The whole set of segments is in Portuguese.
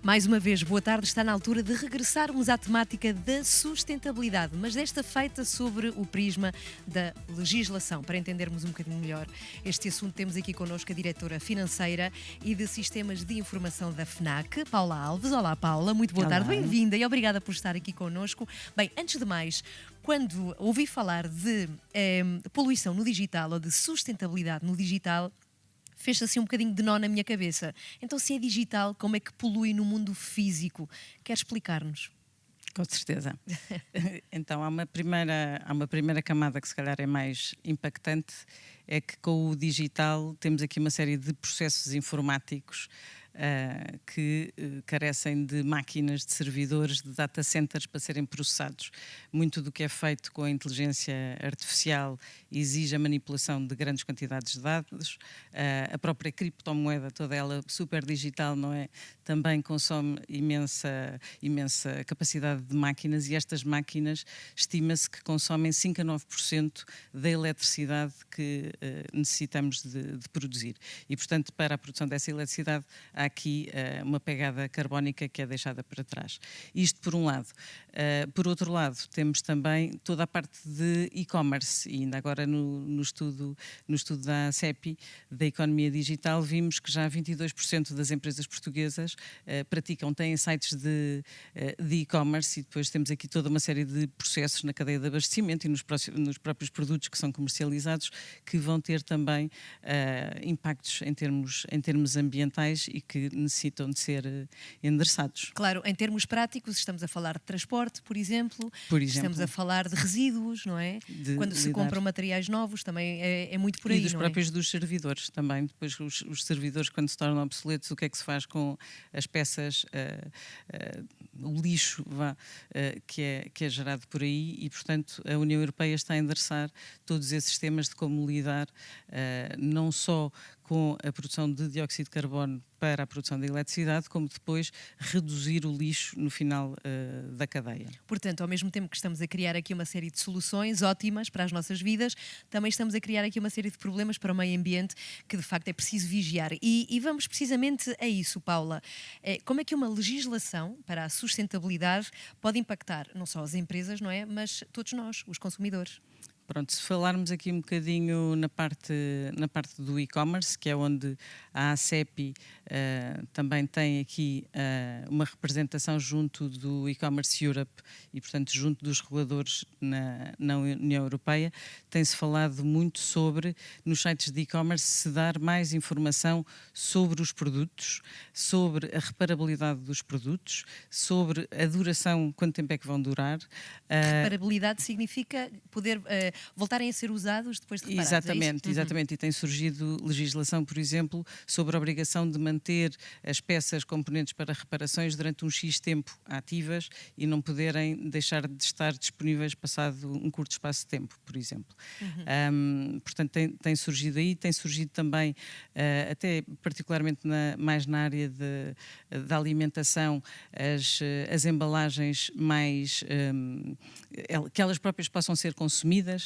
Mais uma vez, boa tarde. Está na altura de regressarmos à temática da sustentabilidade, mas desta feita sobre o prisma da legislação. Para entendermos um bocadinho melhor este assunto, temos aqui connosco a diretora financeira e de sistemas de informação da FNAC, Paula Alves. Olá, Paula, muito boa tarde, bem-vinda e obrigada por estar aqui connosco. Bem, antes de mais, quando ouvi falar de poluição no digital ou de sustentabilidade no digital, fez-se assim um bocadinho de nó na minha cabeça. Então, se é digital, como é que polui no mundo físico? Quer explicar-nos? Com certeza. Então, há uma primeira camada que se calhar é mais impactante, é que com o digital temos aqui uma série de processos informáticos que carecem de máquinas, de servidores, de data centers para serem processados. Muito do que é feito com a inteligência artificial exige a manipulação de grandes quantidades de dados. A própria criptomoeda, toda ela super digital, não é? Também consome imensa capacidade de máquinas, e estas máquinas estima-se que consomem 5 a 9% da eletricidade que necessitamos de produzir. E, portanto, para a produção dessa eletricidade há aqui uma pegada carbónica que é deixada para trás. Isto por um lado. Por outro lado, temos também toda a parte de e-commerce, e ainda agora no estudo da ACEPI, da economia digital, vimos que já 22% das empresas portuguesas têm sites de e-commerce, e depois temos aqui toda uma série de processos na cadeia de abastecimento e nos próprios produtos que são comercializados, que vão ter também impactos em termos ambientais e que necessitam de ser endereçados. Claro, em termos práticos, estamos a falar de transporte, por exemplo, estamos a falar de resíduos, não é? Quando se compram materiais novos, também é muito por aí, e dos não próprios dos servidores também. Depois os servidores, quando se tornam obsoletos, o que é que se faz com as peças, o lixo que é gerado por aí, e portanto a União Europeia está a endereçar todos esses temas de como lidar não só com a produção de dióxido de carbono para a produção de eletricidade, como depois reduzir o lixo no final da cadeia. Portanto, ao mesmo tempo que estamos a criar aqui uma série de soluções ótimas para as nossas vidas, também estamos a criar aqui uma série de problemas para o meio ambiente que de facto é preciso vigiar. E vamos precisamente a isso, Paula. Como é que uma legislação para a sustentabilidade pode impactar não só as empresas, não é, mas todos nós, os consumidores? Pronto, se falarmos aqui um bocadinho na parte do e-commerce, que é onde a ACEPI também tem aqui uma representação junto do e-commerce Europe e, portanto, junto dos reguladores na União Europeia, tem-se falado muito sobre, nos sites de e-commerce, se dar mais informação sobre os produtos, sobre a reparabilidade dos produtos, sobre a duração, quanto tempo é que vão durar. Reparabilidade significa poder voltarem a ser usados depois de reparados. Exatamente, exatamente. E tem surgido legislação, por exemplo, sobre a obrigação de manter as peças, componentes para reparações durante um X tempo ativas e não poderem deixar de estar disponíveis passado um curto espaço de tempo, por exemplo. Portanto, tem surgido aí, tem surgido também, até particularmente mais na área da alimentação, as embalagens mais que elas próprias possam ser consumidas.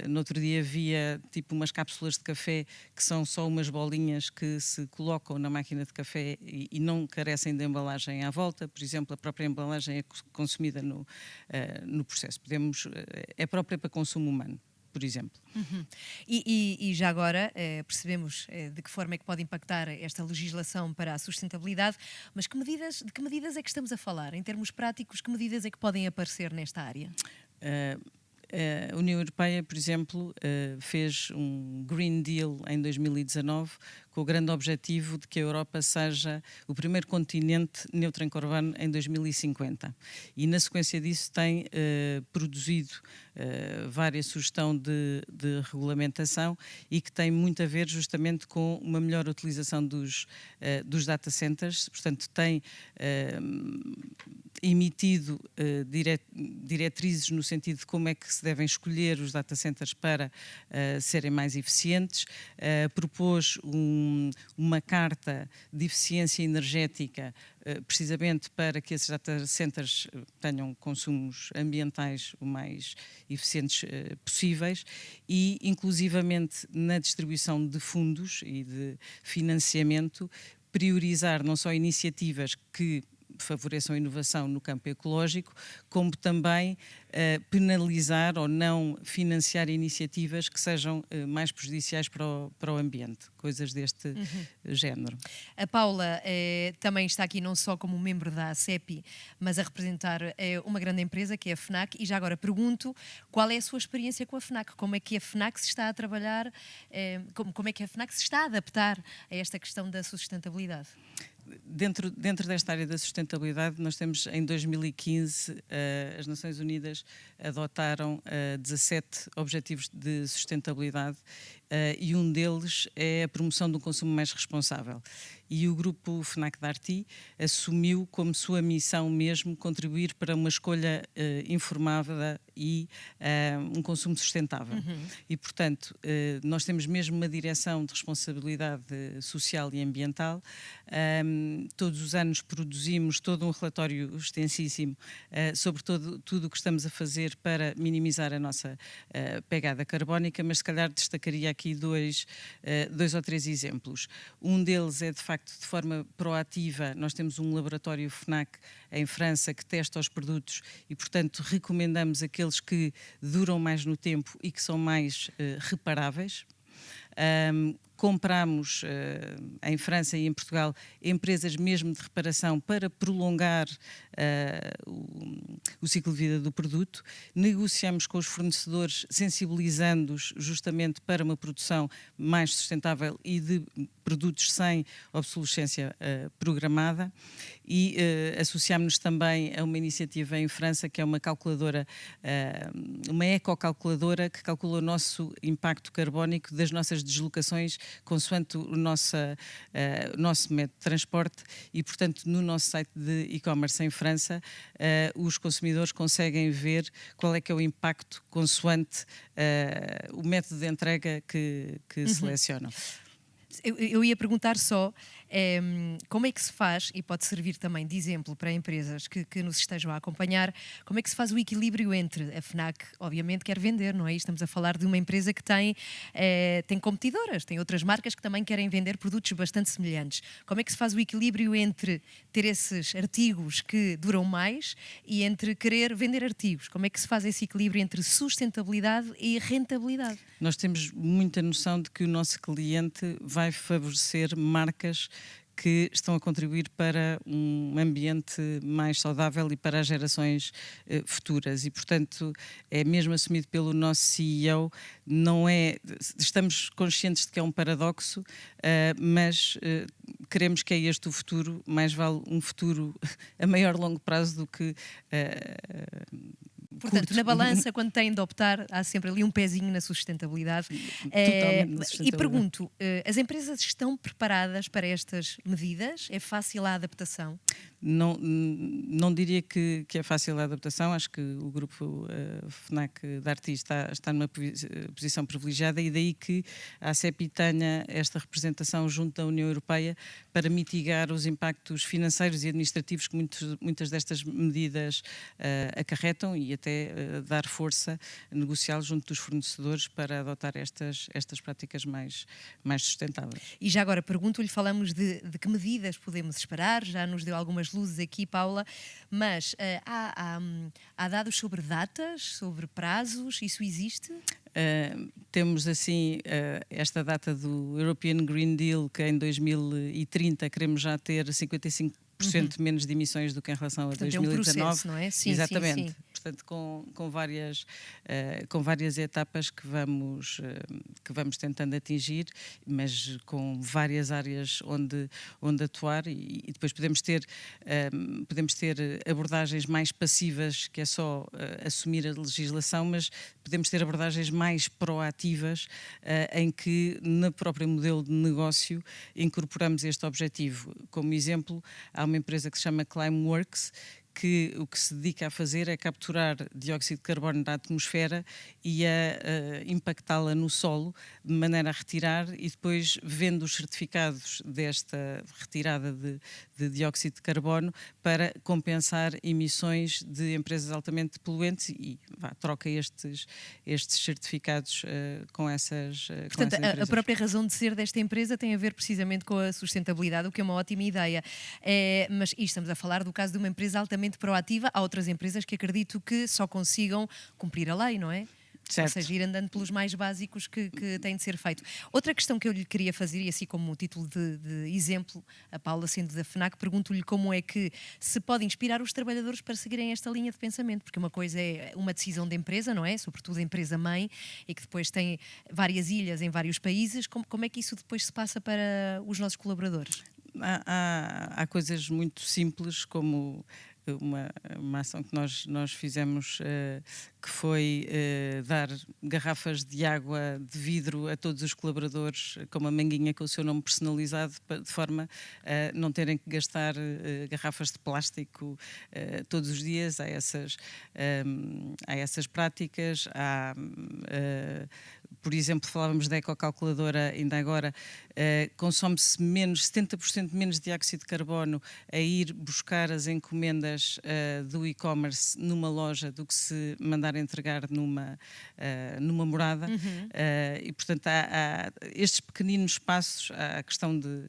No outro dia havia tipo umas cápsulas de café que são só umas bolinhas que se colocam na máquina de café e não carecem de embalagem à volta. Por exemplo, a própria embalagem é consumida no processo. É própria para consumo humano, por exemplo. E já agora percebemos de que forma é que pode impactar esta legislação para a sustentabilidade, mas de que medidas é que estamos a falar? Em termos práticos, que medidas é que podem aparecer nesta área? A União Europeia, por exemplo, fez um Green Deal em 2019 com o grande objetivo de que a Europa seja o primeiro continente neutro em carbono em 2050. E na sequência disso tem produzido várias sugestões de regulamentação e que tem muito a ver justamente com uma melhor utilização dos data centers. Portanto, tem emitido diretrizes no sentido de como é que se devem escolher os data centers para serem mais eficientes, propôs uma carta de eficiência energética precisamente para que esses data centers tenham consumos ambientais o mais eficientes possíveis e, inclusivamente, na distribuição de fundos e de financiamento, priorizar não só iniciativas que favoreçam a inovação no campo ecológico, como também penalizar ou não financiar iniciativas que sejam mais prejudiciais para o ambiente, coisas deste género. A Paula também está aqui não só como membro da ACEPI, mas a representar uma grande empresa que é a FNAC, e já agora pergunto qual é a sua experiência com a FNAC, como é que a FNAC se está a trabalhar, como é que a FNAC se está a adaptar a esta questão da sustentabilidade? Dentro desta área da sustentabilidade, nós temos em 2015 as Nações Unidas adotaram 17 objetivos de sustentabilidade e um deles é a promoção de um consumo mais responsável. E o grupo FNAC Darty assumiu como sua missão mesmo contribuir para uma escolha informada e um consumo sustentável. E, portanto, nós temos mesmo uma direção de responsabilidade social e ambiental. Todos os anos produzimos todo um relatório extensíssimo sobre tudo o que estamos a fazer para minimizar a nossa pegada carbónica, mas se calhar destacaria aqui dois ou três exemplos. Um deles é, de facto, de forma proativa, nós temos um laboratório FNAC em França que testa os produtos e, portanto, recomendamos aqueles que duram mais no tempo e que são mais reparáveis. Compramos em França e em Portugal empresas mesmo de reparação para prolongar o ciclo de vida do produto. Negociamos com os fornecedores, sensibilizando-os justamente para uma produção mais sustentável e de produtos sem obsolescência programada. E associámos-nos também a uma iniciativa em França que é uma calculadora, uma ecocalculadora que calcula o nosso impacto carbónico das nossas deslocações consoante o nosso método de transporte e, portanto, no nosso site de e-commerce em França, os consumidores conseguem ver qual é que é o impacto consoante o método de entrega que selecionam. Eu ia perguntar só como é que se faz, e pode servir também de exemplo para empresas que nos estejam a acompanhar, como é que se faz o equilíbrio entre a FNAC, obviamente quer vender, não é? Estamos a falar de uma empresa que tem competidoras, tem outras marcas que também querem vender produtos bastante semelhantes. Como é que se faz o equilíbrio entre ter esses artigos que duram mais e entre querer vender artigos? Como é que se faz esse equilíbrio entre sustentabilidade e rentabilidade? Nós temos muita noção de que o nosso cliente vai favorecer marcas que estão a contribuir para um ambiente mais saudável e para as gerações futuras e, portanto, é mesmo assumido pelo nosso CEO, não é, estamos conscientes de que é um paradoxo, mas queremos que é este o futuro, mais vale um futuro a maior longo prazo do que portanto, curto. na balança, quando têm de optar, há sempre ali um pezinho na sustentabilidade. Totalmente na sustentabilidade. E pergunto, as empresas estão preparadas para estas medidas? É fácil a adaptação? Não diria que é fácil a adaptação, acho que o grupo FNAC Darty está numa posição privilegiada e daí que a ACEPI tenha esta representação junto da União Europeia para mitigar os impactos financeiros e administrativos que muitas destas medidas acarretam e até dar força negocial junto dos fornecedores para adotar estas práticas mais sustentáveis. E já agora pergunto-lhe, falamos de que medidas podemos esperar, já nos deu algumas luzes aqui, Paula, mas há dados sobre datas, sobre prazos, isso existe? Temos assim esta data do European Green Deal, que em 2030 queremos já ter 55% menos de emissões do que em relação a 2019. É um processo, não é? Sim, exatamente. Sim. Portanto, com várias etapas que vamos tentando atingir, mas com várias áreas onde atuar e depois podemos ter abordagens mais passivas, que é só assumir a legislação, mas podemos ter abordagens mais proativas em que, no próprio modelo de negócio, incorporamos este objetivo. Como exemplo, há uma empresa que se chama Climeworks, que o que se dedica a fazer é capturar dióxido de carbono da atmosfera e a impactá-la no solo, de maneira a retirar, e depois vendo os certificados desta retirada de dióxido de carbono para compensar emissões de empresas altamente poluentes e troca estes certificados com essas Portanto, empresas. a própria razão de ser desta empresa tem a ver precisamente com a sustentabilidade, o que é uma ótima ideia. Mas estamos a falar do caso de uma empresa altamente proativa. Há outras empresas que acredito que só consigam cumprir a lei, não é? Certo. Ou seja, ir andando pelos mais básicos que têm de ser feito. Outra questão que eu lhe queria fazer, e assim como título de exemplo, a Paula sendo da FNAC, pergunto-lhe como é que se pode inspirar os trabalhadores para seguirem esta linha de pensamento, porque uma coisa é uma decisão de empresa, não é? Sobretudo a empresa-mãe, e que depois tem várias ilhas em vários países. Como é que isso depois se passa para os nossos colaboradores? Há coisas muito simples, como uma ação que nós fizemos, que foi dar garrafas de água de vidro a todos os colaboradores, com uma manguinha com o seu nome personalizado, de forma a não terem que gastar garrafas de plástico todos os dias. Há essas práticas. Por exemplo, falávamos da ecocalculadora ainda agora, consome-se 70% menos dióxido de carbono a ir buscar as encomendas do e-commerce numa loja do que se mandar entregar numa morada. E, portanto, há estes pequeninos passos, há a questão de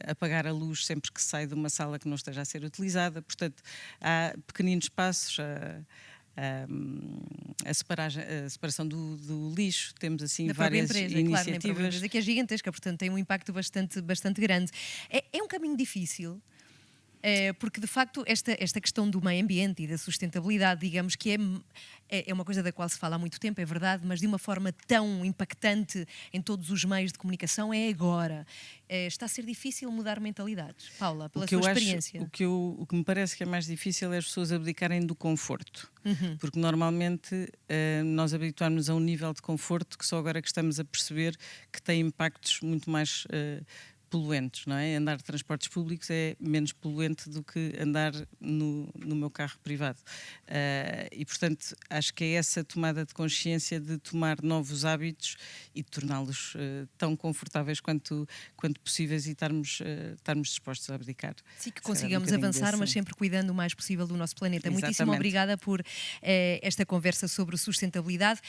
apagar a luz sempre que se sai de uma sala que não esteja a ser utilizada. Portanto, há pequeninos passos. A separação do lixo, temos assim várias iniciativas. Claro, na empresa que é gigantesca, portanto tem um impacto bastante grande. É um caminho difícil, porque de facto esta questão do meio ambiente e da sustentabilidade, digamos que é uma coisa da qual se fala há muito tempo, é verdade, mas de uma forma tão impactante em todos os meios de comunicação é agora. Está a ser difícil mudar mentalidades. Paula, pela sua experiência. O que me parece que é mais difícil é as pessoas abdicarem do conforto. Porque normalmente nós habituámos a um nível de conforto que só agora que estamos a perceber que tem impactos muito mais poluentes, não é? Andar de transportes públicos é menos poluente do que andar no meu carro privado. E, portanto, acho que é essa tomada de consciência de tomar novos hábitos e de torná-los tão confortáveis quanto possíveis e estarmos dispostos a abdicar. Sim, que consigamos avançar, mas sempre cuidando o mais possível do nosso planeta. Exatamente. Muitíssimo obrigada por esta conversa sobre sustentabilidade.